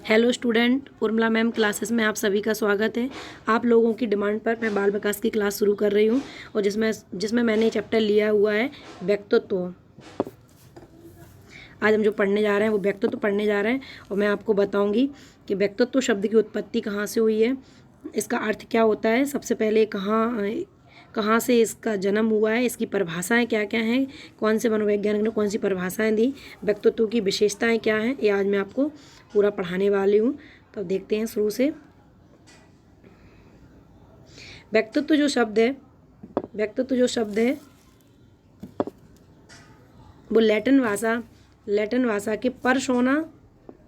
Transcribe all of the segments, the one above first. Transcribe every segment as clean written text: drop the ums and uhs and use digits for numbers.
Hello student, Urmila ma'am classes में आप सभी का स्वागत है। आप लोगों की डिमांड पर मैं बाल विकास की क्लास शुरू कर रही हूँ और जिसमें मैंने चैप्टर लिया हुआ है व्यक्तित्व। आज हम जो पढ़ने जा रहे हैं वो व्यक्तित्व पढ़ने जा रहे हैं और मैं आपको बताऊंगी कि व्यक्तित्व शब्द की उत्पत्ति कहाँ से हुई है, इसका अर्थ क्या होता है, सबसे पहले कहाँ से इसका जन्म हुआ है, इसकी परिभाषाएं क्या क्या हैं, कौन से मनोवैज्ञानिक ने कौन सी परिभाषाएं दी, व्यक्तित्व की विशेषताएं क्या हैं, ये आज मैं आपको पूरा पढ़ाने वाली हूँ। तो अब देखते हैं शुरू से। व्यक्तित्व जो शब्द है वो लैटिन भाषा के पर्सोना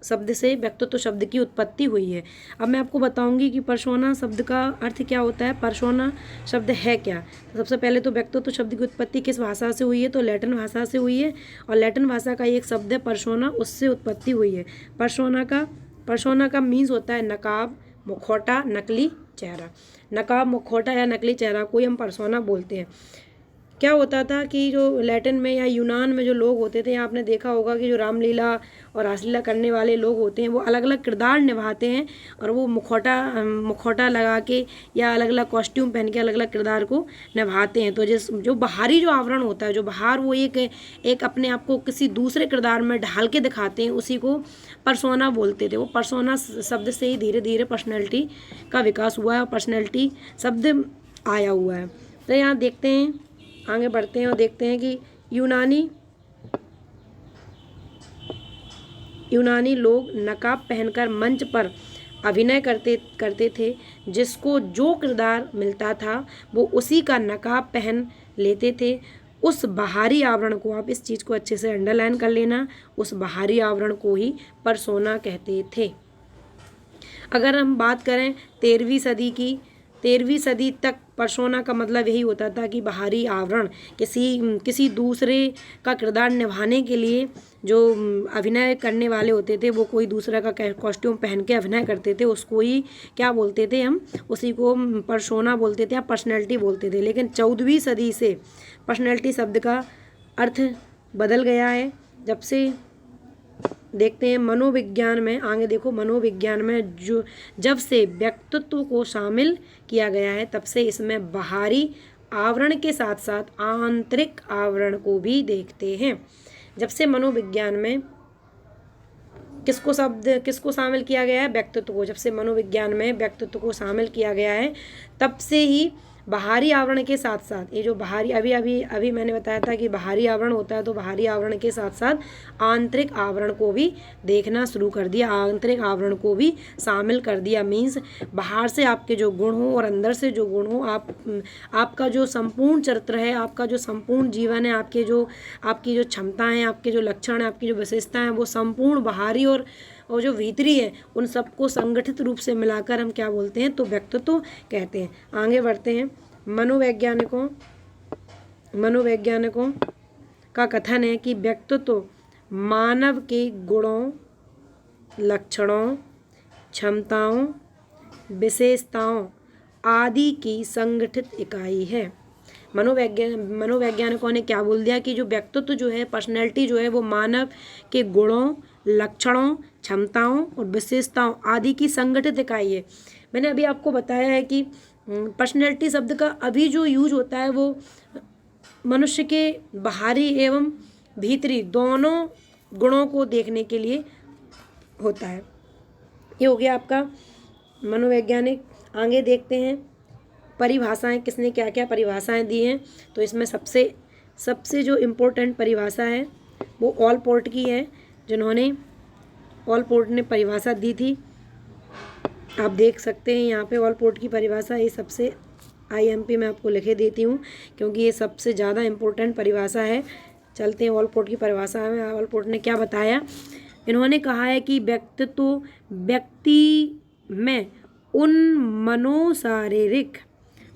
शब्द से व्यक्तित्व शब्द की उत्पत्ति हुई है। अब मैं आपको बताऊंगी कि पर्सोना शब्द का अर्थ क्या होता है, पर्सोना शब्द है क्या। तो सबसे पहले तो व्यक्तित्व शब्द की उत्पत्ति किस भाषा से हुई है, तो लैटिन भाषा से हुई है और लैटिन भाषा का एक शब्द है पर्सोना, उससे उत्पत्ति हुई है। पर्सोना का मीन्स होता है नकाब, मुखौटा, नकली चेहरा। नकाब, मुखौटा या नकली चेहरा को ही हम पर्सोना बोलते हैं। क्या होता था कि जो लैटिन में या यूनान में जो लोग होते थे, आपने देखा होगा कि जो रामलीला और रासलीला करने वाले लोग होते हैं वो अलग अलग किरदार निभाते हैं और वो मुखौटा लगा के या अलग अलग कॉस्ट्यूम पहन के अलग अलग किरदार को निभाते हैं। तो जो बाहरी जो आवरण होता है, जो बाहर वो एक अपने आप को किसी दूसरे किरदार में ढाल के दिखाते हैं, उसी को पर्सोना बोलते थे। वो पर्सोना शब्द से ही धीरे धीरे पर्सनैलिटी का विकास हुआ है और पर्सनैलिटी शब्द आया हुआ है। तो यहाँ देखते हैं, आगे बढ़ते हैं और देखते हैं कि यूनानी लोग नकाब पहनकर मंच पर अभिनय करते थे। जिसको जो किरदार मिलता था वो उसी का नकाब पहन लेते थे। उस बाहरी आवरण को, आप इस चीज़ को अच्छे से अंडरलाइन कर लेना, उस बाहरी आवरण को ही पर्सोना कहते थे। अगर हम बात करें 13वीं सदी तक पर्सोना का मतलब यही होता था कि बाहरी आवरण, किसी दूसरे का किरदार निभाने के लिए जो अभिनय करने वाले होते थे वो कोई दूसरा का कॉस्ट्यूम पहन के अभिनय करते थे, उसको ही क्या बोलते थे हम, उसी को पर्सोना बोलते थे या पर्सनैलिटी बोलते थे। लेकिन 14वीं सदी से पर्सनैलिटी शब्द का अर्थ बदल गया है। जब से देखते हैं मनोविज्ञान में, आगे देखो, मनोविज्ञान में जब से व्यक्तित्व को शामिल किया गया है तब से इसमें बाहरी आवरण के साथ साथ आंतरिक आवरण को भी देखते हैं। जब से मनोविज्ञान में किसको शामिल किया गया है, व्यक्तित्व को। जब से मनोविज्ञान में व्यक्तित्व को शामिल किया गया है तब से ही बाहरी आवरण के साथ साथ, ये जो बाहरी अभी मैंने बताया था कि बाहरी आवरण होता है, तो बाहरी आवरण के साथ साथ आंतरिक आवरण को भी देखना शुरू कर दिया, आंतरिक आवरण को भी शामिल कर दिया। मीन्स बाहर से आपके जो गुण हो और अंदर से जो गुण हो, आपका जो संपूर्ण चरित्र है, आपका जो संपूर्ण जीवन है, आपकी जो क्षमताएँ हैं, आपके जो लक्षण हैं, आपकी जो विशेषताएँ हैं, वो संपूर्ण बाहरी और जो भीतरी है, उन सबको संगठित रूप से मिलाकर हम क्या बोलते हैं, तो व्यक्तित्व कहते हैं। आगे बढ़ते हैं। मनोवैज्ञानिकों का कथन है कि व्यक्तित्व मानव के गुणों, लक्षणों, क्षमताओं, विशेषताओं आदि की संगठित इकाई है। मनोवैज्ञानिकों ने क्या बोल दिया कि जो व्यक्तित्व जो है, पर्सनैलिटी जो है, वो मानव के गुणों, लक्षणों, क्षमताओं और विशेषताओं आदि की संगठित इकाई है। मैंने अभी आपको बताया है कि पर्सनैलिटी शब्द का अभी जो यूज होता है वो मनुष्य के बाहरी एवं भीतरी दोनों गुणों को देखने के लिए होता है। ये हो गया आपका मनोवैज्ञानिक। आगे देखते हैं परिभाषाएं, किसने क्या क्या परिभाषाएं दी हैं। तो इसमें सबसे जो इम्पोर्टेंट परिभाषा है वो ऑलपोर्ट की है, जिन्होंने ऑलपोर्ट ने परिभाषा दी थी। आप देख सकते हैं यहाँ पे ऑलपोर्ट की परिभाषा, ये सबसे IMP में आपको लिखे देती हूँ क्योंकि ये सबसे ज़्यादा इम्पोर्टेंट परिभाषा है। चलते हैं ऑलपोर्ट की परिभाषा में। ऑलपोर्ट ने क्या बताया, इन्होंने कहा है कि व्यक्तित्व व्यक्ति में उन मनोशारीरिक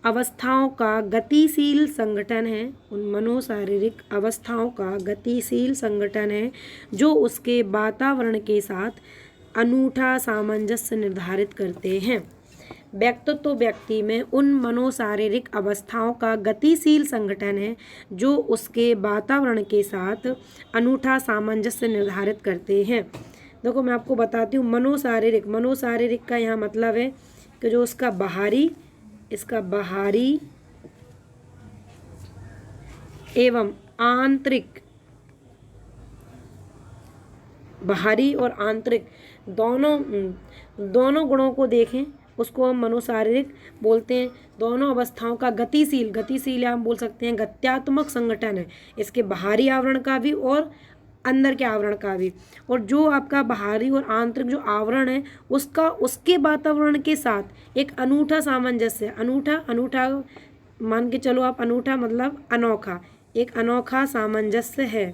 अवस्थाओं का गतिशील संगठन है, उन मनोशारीरिक अवस्थाओं का गतिशील संगठन है जो उसके वातावरण के साथ अनूठा सामंजस्य निर्धारित करते हैं। व्यक्तित्व व्यक्ति में उन मनोशारीरिक अवस्थाओं का गतिशील संगठन है जो उसके वातावरण के साथ अनूठा सामंजस्य निर्धारित करते हैं। देखो मैं आपको बताती हूँ, मनोशारीरिक, मनोशारीरिक का यहाँ मतलब है कि जो उसका बाहरी, इसका बाहरी एवं आंतरिक, बाहरी और आंतरिक दोनों गुणों को देखें, उसको हम मनोशारीरिक बोलते हैं। दोनों अवस्थाओं का गतिशील, गतिशील हम बोल सकते हैं गत्यात्मक संगठन है, इसके बाहरी आवरण का भी और अंदर के आवरण का भी। और जो आपका बाहरी और आंतरिक जो आवरण है उसका उसके वातावरण के साथ एक अनूठा सामंजस्य, अनूठा मान के चलो आप, अनूठा मतलब अनोखा, एक अनोखा सामंजस्य है,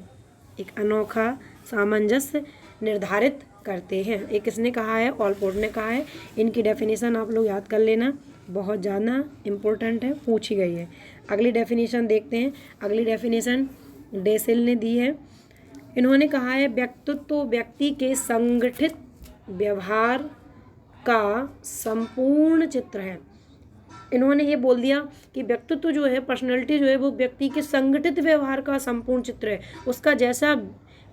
एक अनोखा सामंजस्य निर्धारित करते हैं। एक किसने कहा है? ऑलपोर्ट ने कहा है। इनकी डेफिनेशन आप लोग याद कर लेना, बहुत ज़्यादा इम्पोर्टेंट है, पूछी गई है। अगली डेफिनेशन देखते हैं। अगली डेफिनेशन डेसिल ने दी है। इन्होंने कहा है व्यक्तित्व व्यक्ति के संगठित व्यवहार का संपूर्ण चित्र है। इन्होंने ये बोल दिया कि व्यक्तित्व जो है, पर्सनैलिटी जो है, वो व्यक्ति के संगठित व्यवहार का संपूर्ण चित्र है। उसका जैसा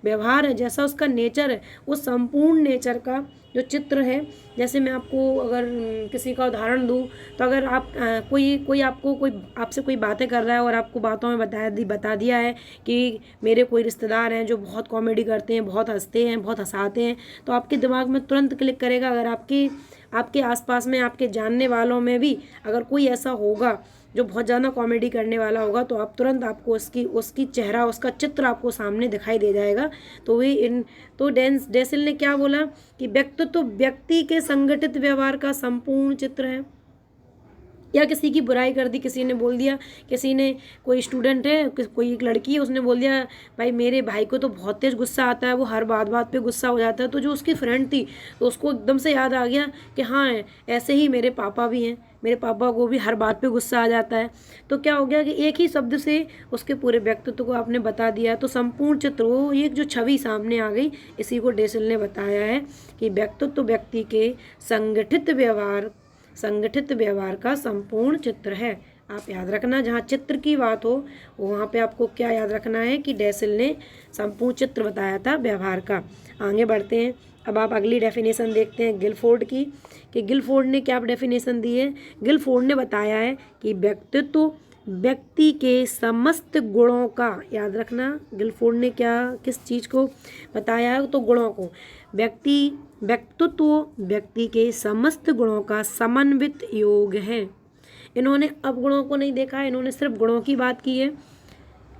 व्यवहार है, जैसा उसका नेचर है, उस संपूर्ण नेचर का जो चित्र है। जैसे मैं आपको अगर किसी का उदाहरण दूँ तो अगर आप कोई आपसे कोई बातें कर रहा है और आपको बातों में बता दिया है कि मेरे कोई रिश्तेदार हैं जो बहुत कॉमेडी करते हैं, बहुत हंसते हैं, बहुत हंसाते हैं, तो आपके दिमाग में तुरंत क्लिक करेगा। अगर आपके आसपास में, आपके जानने वालों में भी अगर कोई ऐसा होगा जो बहुत ज़्यादा कॉमेडी करने वाला होगा, तो आप तुरंत आपको उसकी चेहरा, उसका चित्र आपको सामने दिखाई दे जाएगा। तो डेसिल ने क्या बोला कि व्यक्तित्व व्यक्ति के संगठित व्यवहार का संपूर्ण चित्र है। या किसी की बुराई कर दी, किसी ने बोल दिया, किसी ने, कोई स्टूडेंट है, कोई एक लड़की है, उसने बोल दिया भाई मेरे भाई को तो बहुत तेज़ गुस्सा आता है, वो हर बात पे गुस्सा हो जाता है। तो जो उसकी फ्रेंड थी तो उसको एकदम से याद आ गया कि हाँ ऐसे ही मेरे पापा भी हैं, मेरे पापा को भी हर बात पे गुस्सा आ जाता है। तो क्या हो गया कि एक ही शब्द से उसके पूरे व्यक्तित्व को आपने बता दिया। तो संपूर्ण चित्र, वो एक जो छवि सामने आ गई, इसी को डेसिल ने बताया है कि व्यक्तित्व व्यक्ति के संगठित व्यवहार का संपूर्ण चित्र है। आप याद रखना, जहाँ चित्र की बात हो वहाँ पे आपको क्या याद रखना है कि डेसिल ने संपूर्ण चित्र बताया था व्यवहार का। आगे बढ़ते हैं। अब आप अगली डेफिनेशन देखते हैं गिलफोर्ड की, कि गिलफोर्ड ने क्या डेफिनेशन दी है। गिलफोर्ड ने बताया है कि व्यक्तित्व व्यक्ति के समस्त गुणों का, याद रखना गिलफोर्ड ने किस चीज़ को बताया है, तो गुणों को। व्यक्तित्व व्यक्ति के समस्त गुणों का समन्वित योग है। इन्होंने अवगुणों को नहीं देखा है, इन्होंने सिर्फ गुणों की बात की है।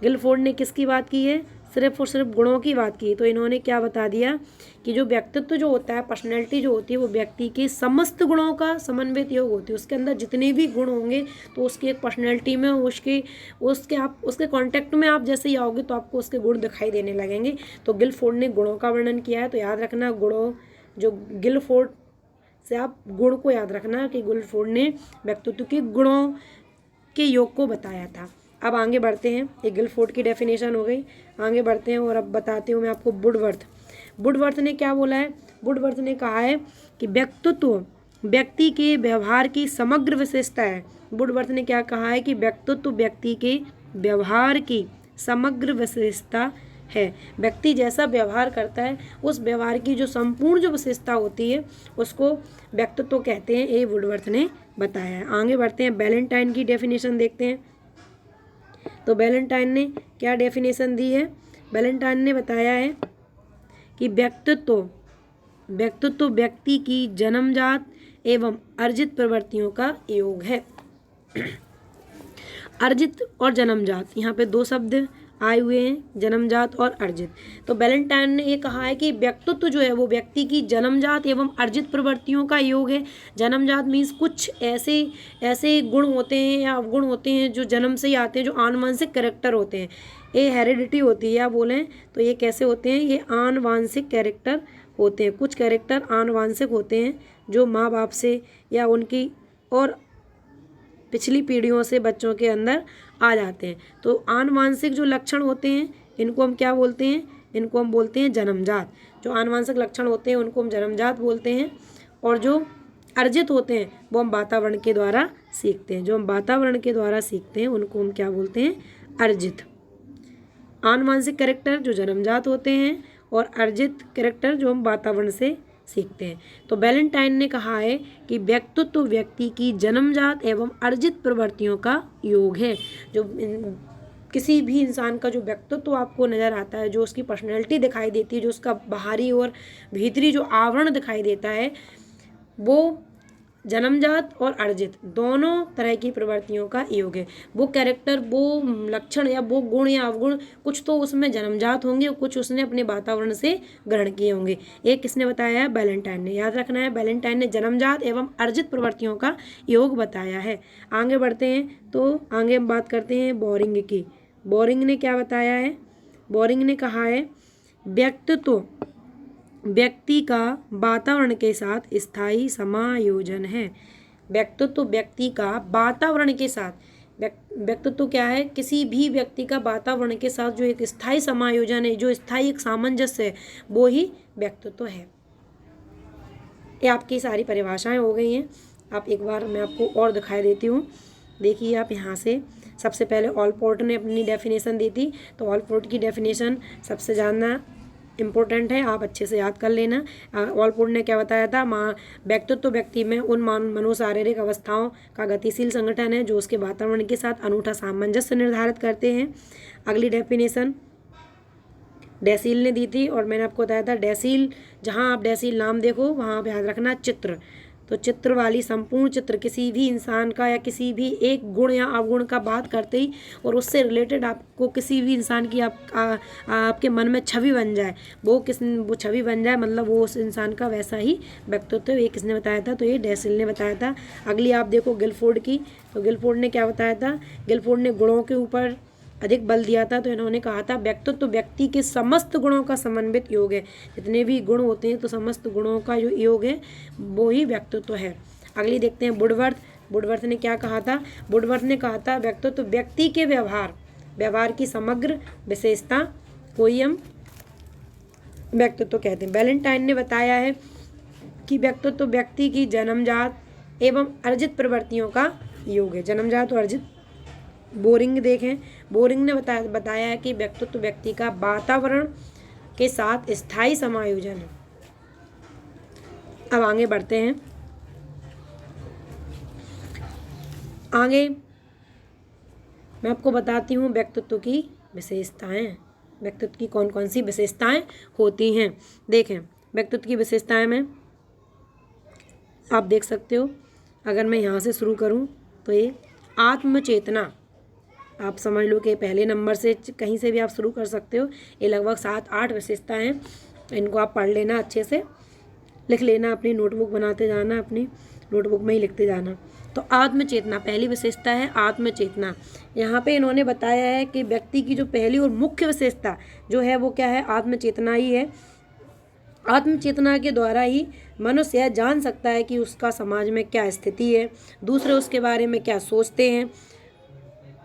गिलफोर्ड ने किसकी बात की है? सिर्फ और सिर्फ गुणों की बात की। तो इन्होंने क्या बता दिया कि जो व्यक्तित्व जो होता है, पर्सनैलिटी जो होती है, वो व्यक्ति के समस्त गुणों का समन्वित योग होती है। उसके अंदर जितने भी गुण होंगे तो उसकी एक पर्सनैलिटी में उसके कॉन्टेक्ट में आप जैसे ही आओगे तो आपको उसके गुण दिखाई देने लगेंगे। तो गिलफोर्ड ने गुणों का वर्णन किया है। तो याद रखना, गुणों जो गिलफोर्ड से आप गुण को याद रखना कि गिलफोर्ड ने व्यक्तित्व के गुणों के योग को बताया था। अब आगे बढ़ते हैं। एक गिलफोर्ड की डेफिनेशन हो गई, आगे बढ़ते हैं और अब बताती हूँ मैं आपको वुडवर्थ ने क्या बोला है। वुडवर्थ ने कहा है कि व्यक्तित्व व्यक्ति के व्यवहार की समग्र विशेषता है। वुडवर्थ ने क्या कहा है कि व्यक्तित्व व्यक्ति के व्यवहार की समग्र विशेषता है। व्यक्ति जैसा व्यवहार करता है, उस व्यवहार की जो संपूर्ण जो विशेषता होती है उसको व्यक्तित्व कहते हैं, ये वुडवर्थ ने बताया है। आगे बढ़ते हैं, बैलेंटाइन की डेफिनेशन देखते हैं। तो बैलेंटाइन ने क्या डेफिनेशन दी है। बैलेंटाइन ने बताया है कि व्यक्तित्व व्यक्ति की जन्मजात एवं अर्जित प्रवृत्तियों का योग है। अर्जित और जन्मजात, यहाँ पे दो शब्द आए हुए हैं, जन्मजात और अर्जित। तो बैलेंटाइन ने ये कहा है कि व्यक्तित्व जो है वो व्यक्ति की जन्मजात एवं अर्जित प्रवृत्तियों का योग है। जन्मजात मीन्स कुछ ऐसे गुण होते हैं या अवगुण होते हैं जो जन्म से ही आते हैं, जो आनुवंशिक कैरेक्टर होते हैं। ये हेरिडिटी होती है या बोलें तो ये कैसे होते हैं, ये आनुवंशिक कैरेक्टर होते हैं। कुछ कैरेक्टर आनुवंशिक होते हैं जो माँ बाप से या उनकी और पिछली पीढ़ियों से बच्चों के अंदर आ जाते हैं। तो आनुवंशिक जो लक्षण होते हैं इनको हम क्या बोलते हैं, इनको हम बोलते हैं जन्मजात। जो आनुवंशिक लक्षण होते हैं उनको हम जन्मजात बोलते हैं, और जो अर्जित होते हैं वो हम वातावरण के द्वारा सीखते हैं। जो हम वातावरण के द्वारा सीखते हैं उनको हम क्या बोलते हैं, अर्जित। आनुवंशिक कैरेक्टर जो जन्मजात होते हैं और अर्जित कैरेक्टर जो हम वातावरण से सीखते हैं। तो वैलेंटाइन ने कहा है कि व्यक्तित्व व्यक्ति की जन्मजात एवं अर्जित प्रवृत्तियों का योग है। जो किसी भी इंसान का जो व्यक्तित्व आपको नज़र आता है, जो उसकी पर्सनैलिटी दिखाई देती है, जो उसका बाहरी और भीतरी जो आवरण दिखाई देता है, वो जन्मजात और अर्जित दोनों तरह की प्रवृत्तियों का योग है। वो कैरेक्टर, वो लक्षण या वो गुण या अवगुण कुछ तो उसमें जन्मजात होंगे और कुछ उसने अपने वातावरण से ग्रहण किए होंगे। एक किसने बताया है? वैलेंटाइन ने। याद रखना है, वैलेंटाइन ने जन्मजात एवं अर्जित प्रवृत्तियों का योग बताया है। आगे बढ़ते हैं तो आगे हम बात करते हैं बोरिंग की। बोरिंग ने क्या बताया है? बोरिंग ने कहा है व्यक्तित्व व्यक्ति का वातावरण के साथ स्थायी समायोजन है। व्यक्तित्व व्यक्ति का वातावरण के साथ, व्यक्तित्व क्या है? किसी भी व्यक्ति का वातावरण के साथ जो एक स्थायी समायोजन है, जो स्थायी एक सामंजस्य है, वो ही व्यक्तित्व है। ये आपकी सारी परिभाषाएं हो गई हैं। आप एक बार मैं आपको और दिखाई देती हूँ। देखिए आप यहाँ से सबसे पहले ऑलपोर्ट ने अपनी डेफिनेशन दी थी, तो ऑलपोर्ट की डेफिनेशन सबसे जानना इम्पोर्टेंट है, आप अच्छे से याद कर लेना। ऑलपोर्ट ने क्या बताया था? व्यक्तित्व व्यक्ति में उन मनोशारीरिक अवस्थाओं का गतिशील संगठन है जो उसके वातावरण के साथ अनूठा सामंजस्य निर्धारित करते हैं। अगली डेफिनेशन डेसील ने दी थी और मैंने आपको बताया था डेसील, जहाँ आप डेसील नाम देखो वहाँ आप याद रखना चित्र। तो चित्र वाली संपूर्ण चित्र किसी भी इंसान का या किसी भी एक गुण या अवगुण का बात करते ही और उससे रिलेटेड आपको किसी भी इंसान की आपके मन में छवि बन जाए, वो छवि बन जाए, मतलब वो उस इंसान का वैसा ही व्यक्तित्व। ये किसने बताया था? तो ये डेसिल ने बताया था। अगली आप देखो गिलफोर्ड की। तो गिलफोर्ड ने क्या बताया था? गिलफोर्ड ने गुणों के ऊपर अधिक बल दिया था। तो इन्होंने कहा था व्यक्तित्व व्यक्ति के समस्त गुणों का समन्वित योग है। जितने भी गुण होते हैं तो समस्त गुणों का जो योग है वो ही व्यक्तित्व है। अगली देखते हैं वुडवर्थ। वुडवर्थ ने क्या कहा था? वुडवर्थ ने कहा था व्यक्तित्व व्यक्ति के व्यवहार की समग्र विशेषता को ही हम व्यक्तित्व कहते हैं। वैलेंटाइन ने बताया है कि व्यक्तित्व व्यक्ति की जन्मजात एवं अर्जित प्रवृत्तियों का योग है। जन्मजात और अर्जित। बोरिंग देखें, बोरिंग ने बताया है कि व्यक्तित्व व्यक्ति का वातावरण के साथ स्थायी समायोजन है। अब आगे बढ़ते हैं। आगे मैं आपको बताती हूँ व्यक्तित्व की विशेषताएं। व्यक्तित्व की कौन कौन सी विशेषताएं होती हैं। देखें, व्यक्तित्व की विशेषताएं में आप देख सकते हो। अगर मैं यहाँ से शुरू करूँ तो ये आत्मचेतना, आप समझ लो कि पहले नंबर से कहीं से भी आप शुरू कर सकते हो। ये लगभग 7-8 विशेषताएं हैं। इनको आप पढ़ लेना, अच्छे से लिख लेना, अपनी नोटबुक बनाते जाना, अपनी नोटबुक में ही लिखते जाना। तो आत्मचेतना पहली विशेषता है, आत्मचेतना। यहाँ पे इन्होंने बताया है कि व्यक्ति की जो पहली और मुख्य विशेषता जो है वो क्या है? आत्मचेतना ही है। आत्मचेतना के द्वारा ही मनुष्य यह जान सकता है कि उसका समाज में क्या स्थिति है, दूसरे उसके बारे में क्या सोचते हैं,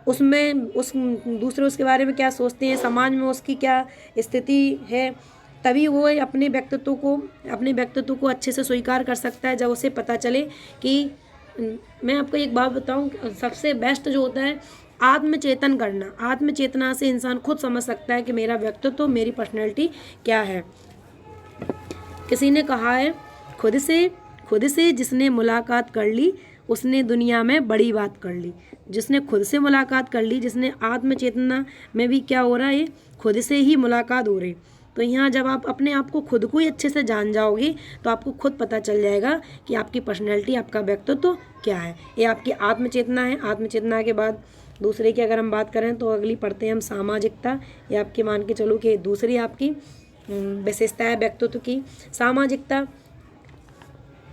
दूसरे उसके बारे में क्या सोचते हैं, समाज में उसकी क्या स्थिति है। तभी वो अपने व्यक्तित्व को अच्छे से स्वीकार कर सकता है, जब उसे पता चले कि मैं आपको एक बात बताऊं, सबसे बेस्ट जो होता है आत्मचेतन करना। आत्मचेतना से इंसान खुद समझ सकता है कि मेरा व्यक्तित्व, मेरी पर्सनैलिटी क्या है। किसी ने कहा है खुद से जिसने मुलाकात कर ली उसने दुनिया में बड़ी बात कर ली। जिसने खुद से मुलाकात कर ली, जिसने आत्मचेतना में भी क्या हो रहा है, खुद से ही मुलाकात हो रही। तो यहाँ जब आप अपने आप को खुद को ही अच्छे से जान जाओगे तो आपको खुद पता चल जाएगा कि आपकी पर्सनैलिटी, आपका व्यक्तित्व क्या है। ये आपकी आत्मचेतना है। आत्मचेतना के बाद दूसरे की अगर हम बात करें तो अगली पढ़ते हैं हम सामाजिकता। ये आपकी मान के चलो कि दूसरी आपकी विशेषता है व्यक्तित्व की, सामाजिकता।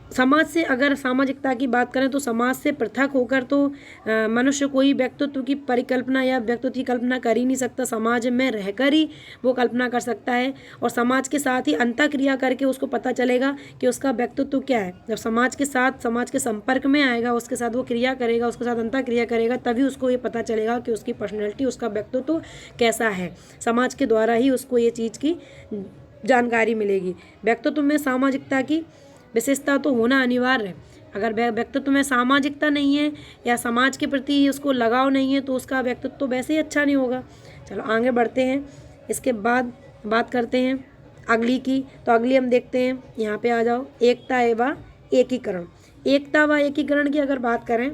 समाज से अगर सामाजिकता की बात करें तो समाज से पृथक होकर तो मनुष्य कोई व्यक्तित्व की परिकल्पना या व्यक्तित्व की कल्पना कर ही नहीं सकता। समाज में रहकर ही वो कल्पना कर सकता है और समाज के साथ ही अंतःक्रिया करके उसको पता चलेगा कि उसका व्यक्तित्व क्या है। जब समाज के संपर्क में आएगा, उसके साथ वो क्रिया करेगा, उसके साथ अंतःक्रिया करेगा, तभी उसको ये पता चलेगा कि उसकी पर्सनैलिटी, उसका व्यक्तित्व कैसा है। समाज के द्वारा ही उसको ये चीज़ की जानकारी मिलेगी। व्यक्तित्व में सामाजिकता की विशेषता तो होना अनिवार्य है। अगर व्यक्तित्व में सामाजिकता नहीं है या समाज के प्रति उसको लगाव नहीं है तो उसका व्यक्तित्व वैसे ही अच्छा नहीं होगा। चलो आगे बढ़ते हैं। इसके बाद बात करते हैं अगली की, तो अगली हम देखते हैं, यहाँ पे आ जाओ, एकता एवं एकीकरण। एकता व एकीकरण की अगर बात करें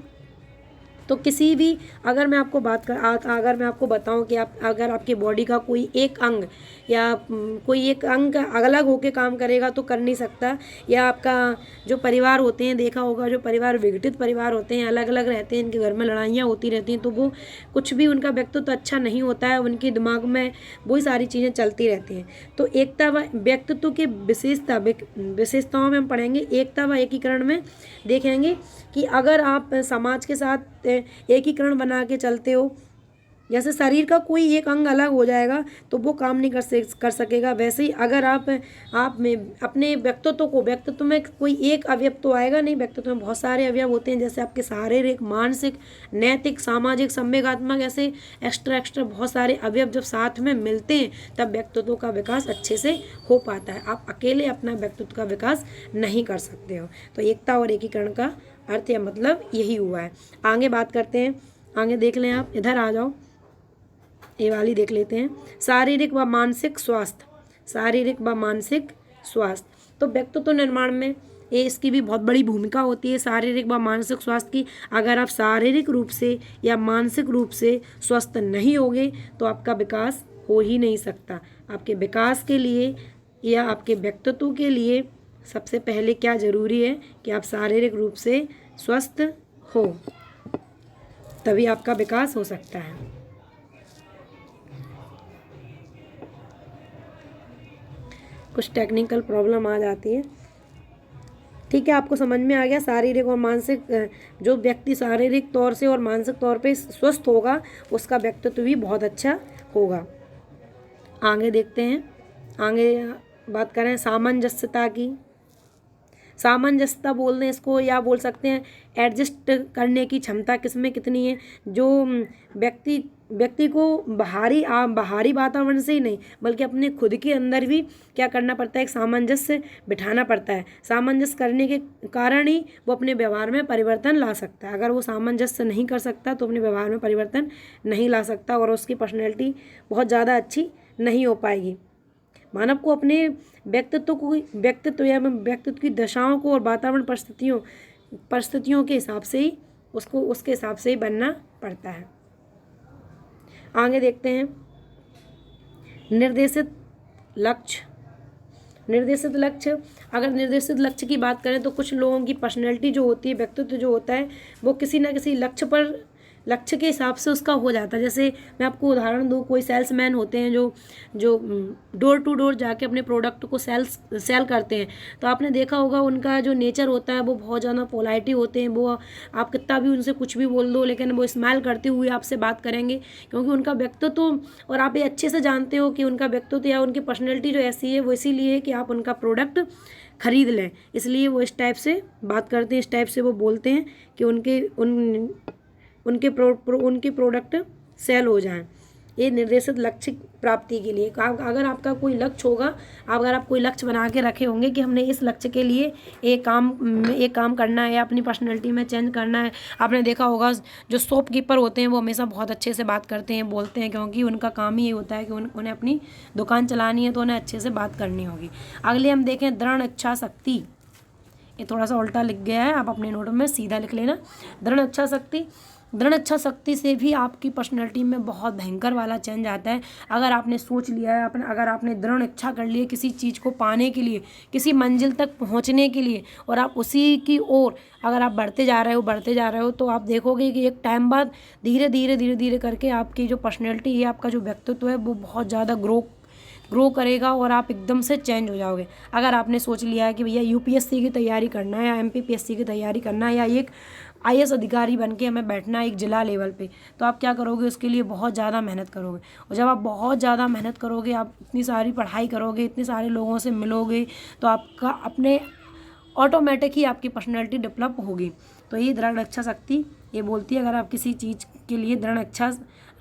तो किसी भी, अगर मैं आपको अगर मैं आपको बताऊं कि आप अगर आपकी बॉडी का कोई एक अंग या कोई एक अंग अलग होके काम करेगा तो कर नहीं सकता, या आपका जो परिवार होते हैं, देखा होगा जो परिवार विघटित परिवार होते हैं, अलग अलग रहते हैं, इनके घर में लड़ाइयाँ होती रहती हैं, तो वो कुछ भी उनका व्यक्तित्व तो अच्छा नहीं होता है, उनके दिमाग में वही सारी चीज़ें चलती रहती हैं। तो एकता व व्यक्तित्व के विशेषताओं में हम पढ़ेंगे, एकता व एकीकरण में देखेंगे कि अगर आप समाज के साथ एकीकरण बना के चलते हो, जैसे शरीर का कोई एक अंग अलग हो जाएगा तो वो काम नहीं कर सकेगा, वैसे ही अगर आप में अपने व्यक्तित्व में कोई एक अवयव तो आएगा नहीं, व्यक्तित्व में बहुत सारे अवयव होते हैं, जैसे आपके शारीरिक, मानसिक, नैतिक, सामाजिक, संवेगात्मक, ऐसे एक्स्ट्रा बहुत सारे अवयव जब साथ में मिलते हैं तब व्यक्तित्व का विकास अच्छे से हो पाता है। आप अकेले अपना व्यक्तित्व का विकास नहीं कर सकते हो। तो एकता और एकीकरण का अर्थ या मतलब यही हुआ है। आगे बात करते हैं, आगे देख लें, आप इधर आ जाओ, ये वाली देख लेते हैं, शारीरिक व मानसिक स्वास्थ्य। शारीरिक व मानसिक स्वास्थ्य, तो व्यक्तित्व निर्माण में ये इसकी भी बहुत बड़ी भूमिका होती है, शारीरिक व मानसिक स्वास्थ्य की। अगर आप शारीरिक रूप से या मानसिक रूप से स्वस्थ नहीं होगे तो आपका विकास हो ही नहीं सकता। आपके विकास के लिए या आपके व्यक्तित्व के लिए सबसे पहले क्या ज़रूरी है कि आप शारीरिक रूप से स्वस्थ हो, तभी आपका विकास हो सकता है। कुछ टेक्निकल प्रॉब्लम आ जाती है, ठीक है, आपको समझ में आ गया। शारीरिक और मानसिक, जो व्यक्ति शारीरिक तौर से और मानसिक तौर पे स्वस्थ होगा उसका व्यक्तित्व भी बहुत अच्छा होगा। आगे देखते हैं, आगे बात करें सामंजस्यता की। सामंजस्यता बोल दें इसको, या बोल सकते हैं एडजस्ट करने की क्षमता किसमें कितनी है। जो व्यक्ति को बाहरी वातावरण से ही नहीं बल्कि अपने खुद के अंदर भी क्या करना पड़ता है, एक सामंजस्य बिठाना पड़ता है। सामंजस्य करने के कारण ही वो अपने व्यवहार में परिवर्तन ला सकता है। अगर वो सामंजस्य नहीं कर सकता तो अपने व्यवहार में परिवर्तन नहीं ला सकता और उसकी पर्सनैलिटी बहुत ज़्यादा अच्छी नहीं हो पाएगी। मानव को अपने व्यक्तित्व या व्यक्तित्व की दशाओं को और वातावरण परिस्थितियों के हिसाब से ही उसके हिसाब से ही बनना पड़ता है। आगे देखते हैं निर्देशित लक्ष्य। अगर निर्देशित लक्ष्य की बात करें तो कुछ लोगों की पर्सनैलिटी जो होती है, व्यक्तित्व जो होता है, वो किसी ना किसी लक्ष्य के हिसाब से उसका हो जाता है। जैसे मैं आपको उदाहरण दूँ, कोई सेल्समैन होते हैं जो डोर टू डोर जाके अपने प्रोडक्ट को सेल करते हैं, तो आपने देखा होगा उनका जो नेचर होता है वो बहुत ज़्यादा पोलाइटी होते हैं। वो आप कितना भी उनसे कुछ भी बोल दो लेकिन वो स्माइल करते हुए आपसे बात करेंगे, क्योंकि उनका व्यक्तित्व, और आप ये अच्छे से जानते हो कि उनका व्यक्तित्व या उनकी पर्सनैलिटी जो ऐसी है वो इसीलिए है कि आप उनका प्रोडक्ट खरीद लें, इसलिए वो इस टाइप से बात करते हैं, इस टाइप से वो बोलते हैं कि उनके प्रोडक्ट सेल हो जाएं। ये निर्देशित लक्ष्य प्राप्ति के लिए, अगर आपका कोई लक्ष्य होगा, अगर आप कोई लक्ष्य बना के रखे होंगे कि हमने इस लक्ष्य के लिए एक काम करना है या अपनी पर्सनैलिटी में चेंज करना है। आपने देखा होगा जो शॉपकीपर होते हैं वो हमेशा बहुत अच्छे से बात करते हैं, बोलते हैं, क्योंकि उनका काम ही ये होता है कि उन्हें अपनी दुकान चलानी है तो उन्हें अच्छे से बात करनी होगी। अगले हम देखें दृढ़ इच्छा शक्ति। ये थोड़ा सा उल्टा लिख गया है, आप अपने नोट में सीधा लिख लेना। दृढ़ इच्छा शक्ति से भी आपकी पर्सनैलिटी में बहुत भयंकर वाला चेंज आता है। अगर आपने सोच लिया है, अगर आपने दृढ़ इच्छा कर ली है किसी चीज़ को पाने के लिए, किसी मंजिल तक पहुंचने के लिए, और आप उसी की ओर अगर आप बढ़ते जा रहे हो तो आप देखोगे कि एक टाइम बाद धीरे करके आपकी जो पर्सनैलिटी है, आपका जो व्यक्तित्व है वो बहुत ज़्यादा ग्रो करेगा और आप एकदम से चेंज हो जाओगे। अगर आपने सोच लिया है कि भैया यूपीएससी की तैयारी करना है या एमपीपीएससी की तैयारी करना है या एक आईएएस अधिकारी बन के हमें बैठना है एक जिला लेवल पे, तो आप क्या करोगे, उसके लिए बहुत ज़्यादा मेहनत करोगे। और जब आप बहुत ज़्यादा मेहनत करोगे, आप इतनी सारी पढ़ाई करोगे, इतने सारे लोगों से मिलोगे, तो आपका अपने ऑटोमेटिक ही आपकी पर्सनैलिटी डेवलप होगी। तो ये दृढ़ इच्छा शक्ति ये बोलती है, अगर आप किसी चीज़ के लिए दृढ़ इच्छा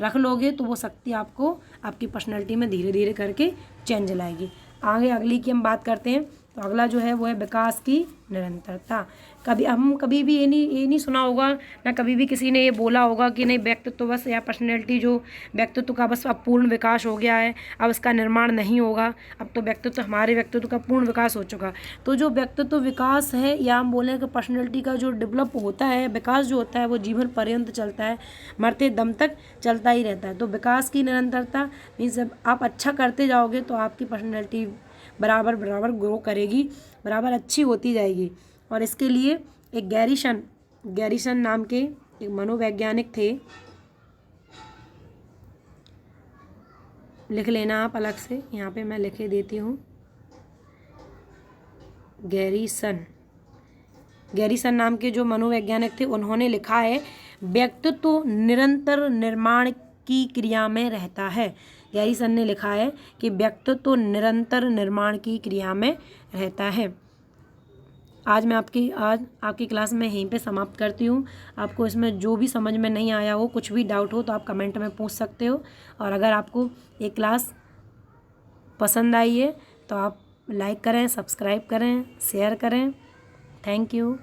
रख लोगे तो वो शक्ति आपको आपकी पर्सनैलिटी में धीरे करके चेंज लाएगी। आगे अगली की हम बात करते हैं, तो अगला जो है वो है विकास की निरंतरता। कभी भी ये नहीं सुना होगा ना, कभी भी किसी ने ये बोला होगा कि नहीं व्यक्तित्व बस या पर्सनैलिटी जो व्यक्तित्व का बस अब पूर्ण विकास हो गया है, अब इसका निर्माण नहीं होगा, अब तो व्यक्तित्व हमारे व्यक्तित्व का पूर्ण विकास हो चुका। तो जो व्यक्तित्व विकास है या हम बोलें कि पर्सनैलिटी का जो डेवलप होता है, विकास जो होता है वो जीवन पर्यंत चलता है, मरते दम तक चलता ही रहता है। तो विकास की निरंतरता मीन्स जब आप अच्छा करते जाओगे तो आपकी पर्सनैलिटी बराबर ग्रो करेगी, बराबर अच्छी होती जाएगी। और इसके लिए एक गैरिसन नाम के एक मनोवैज्ञानिक थे, लिख लेना आप अलग से, यहाँ पे मैं लिखे देती हूँ। गैरिसन नाम के जो मनोवैज्ञानिक थे उन्होंने लिखा है व्यक्तित्व निरंतर निर्माण की क्रिया में रहता है। गैरिसन ने लिखा है कि व्यक्तित्व निरंतर निर्माण की क्रिया में रहता है। आज आपकी क्लास में यहीं पे समाप्त करती हूँ। आपको इसमें जो भी समझ में नहीं आया हो, कुछ भी डाउट हो तो आप कमेंट में पूछ सकते हो। और अगर आपको ये क्लास पसंद आई है तो आप लाइक करें, सब्सक्राइब करें, शेयर करें। Thank you.